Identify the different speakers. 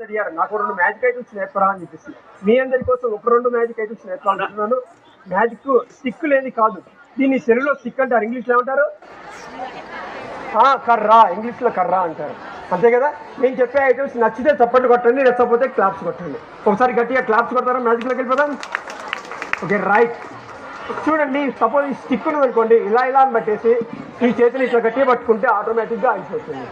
Speaker 1: అడిగారు నాకు 2 magic items నేర్పరా అని చెప్పేసి మీ అందరి కోసం ఒక 2 మ్యాజిక్ ఐటమ్స్ నేర్పాలనుకుంటున్నాను. మ్యాజిక్ స్టిక్ లేని కాదు, దీన్ని తెలుగులో స్టిక్ అంటారు, ఇంగ్లీష్లో ఏమంటారు? కర్రా, ఇంగ్లీష్లో కర్రా అంటారు, అంతే కదా. నేను చెప్పే ఐటమ్స్ నచ్చితే చప్పట్లు కొట్టండి, నచ్చకపోతే క్లాప్స్ కొట్టండి. ఒకసారి గట్టిగా క్లాప్స్ కొడతారా? మ్యాజిక్లోకి వెళ్ళిపోదాం. Okay right. చూడండి, సపోజ్ ఈ స్టిక్ ఉంది అనుకోండి, ఇలా ఇలా అని పట్టేసి ఈ చేతిని ఇట్లా గట్టిగా పట్టుకుంటే ఆటోమేటిక్గా అయిపోతుంది.